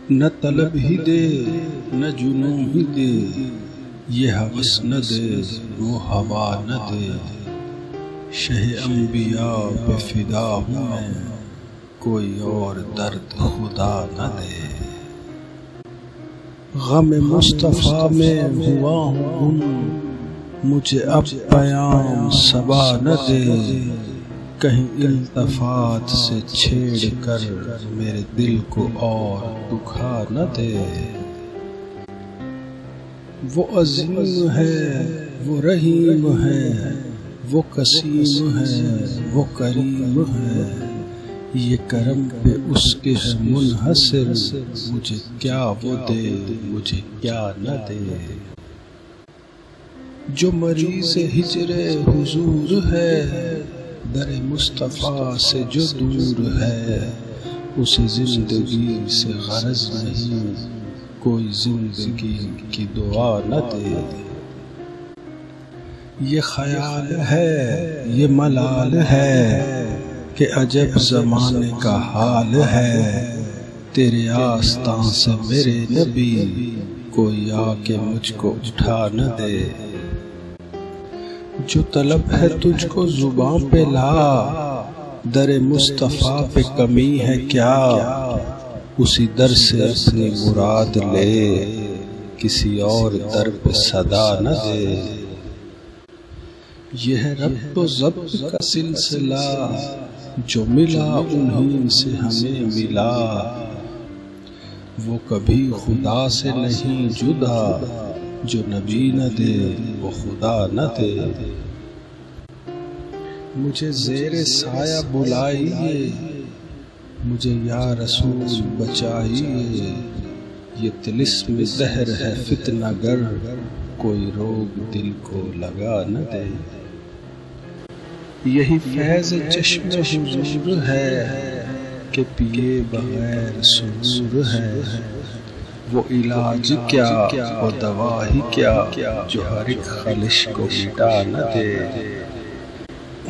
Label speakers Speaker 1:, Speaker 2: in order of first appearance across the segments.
Speaker 1: نہ طلب ہی دے نہ جنون ہی دے، یہ ہوس نہ دے وہ ہوا نہ دے، شہ انبیاء پہ فدا ہوں میں، کوئی اور درد خدا نہ دے۔ غم مصطفیٰ میں ہوا ہوں گم، مجھے اب پیام صبا نہ دے، کہیں التفات سے چھیڑ کر میرے دل کو اور دکھا نہ دے۔ وہ عظیم ہے وہ رحیم ہے، وہ قسیم ہے وہ کریم ہے، یہ کرم پہ اس کے ہے منحصر، مجھے کیا وہ دے مجھے کیا نہ دے۔ جو مریض ہجر حضور ہے، در مصطفیٰ سے جو دور ہے، اسے زندگی سے غرض نہیں، کوئی زندگی کی دعا نہ دے۔ یہ خیال ہے یہ ملال ہے کہ عجب زمانے کا حال ہے، تیرے آستان سے میرے نبی، کوئی آ کے مجھ کو اٹھا نہ دے۔ جو طلب ہے تجھ کو زباں پہ لا، در مصطفیٰ پہ کمی ہے کیا، اسی در سے اپنی مراد لے، کسی اور در پہ صدا نہ دے۔ یہ ہے ربط و ضبط کا سلسلہ، جو ملا انہی سے ہمیں ملا، وہ کبھی خدا سے نہیں جدا، جو نبی نہ دے وہ خدا نہ دے۔ مجھے زیر سایہ بلائیے، مجھے یا رسول بچائیے، یہ طلسم دہر ہے فتنہ گر، کوئی روگ دل کو لگا نہ دے۔ یہی فیض چشم حضور ہے کہ پیے بغیر سرور ہے، وہ علاج کیا وہ دوا ہی کیا، جو ہر ایک خلش کو مٹا نہ دے۔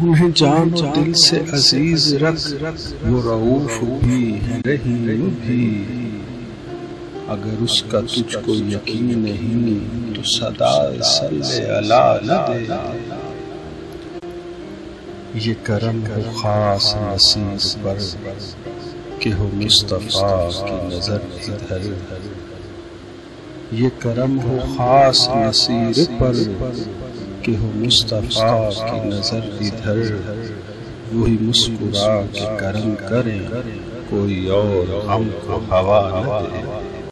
Speaker 1: انہیں جان و دل سے عزیز رکھ، وہ رؤوف بھی رحیم بھی، اگر اس کا تجھ کو یقین نہیں تو صدا صلی علی نہ دے۔ یہ کرم ہو خاص نصیب پر کہ ہو مصطفیٰ کی نظر ادھر، یہ کرم ہو خاص نصیر پر کہ ہو مصطفیٰ کی نظر ادھر، وہی مسکرا کے کرم کریں، کوئی اور غم کو ہوا نہ دے۔